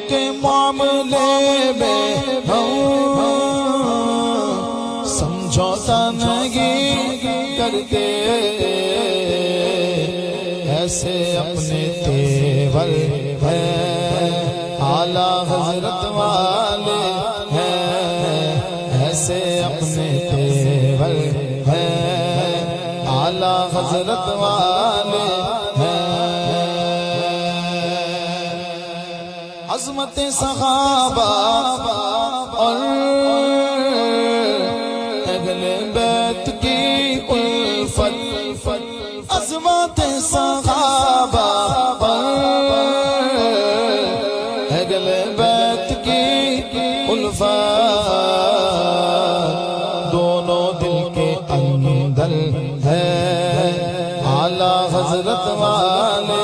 کے معاملے میں ہم سمجھوتا نہیں کرتے، ایسے اپنے تیور ہیں اعلیٰ حضرت والے ہیں، ایسے اپنے تیور ہیں اعلیٰ حضرت والے ہیں۔ عظمت صحابہ اور اہل بیت کی الفت، عظمت صحابہ اور اہل بیت کی الفت دونوں دل کے اندر ہے اعلیٰ حضرت والے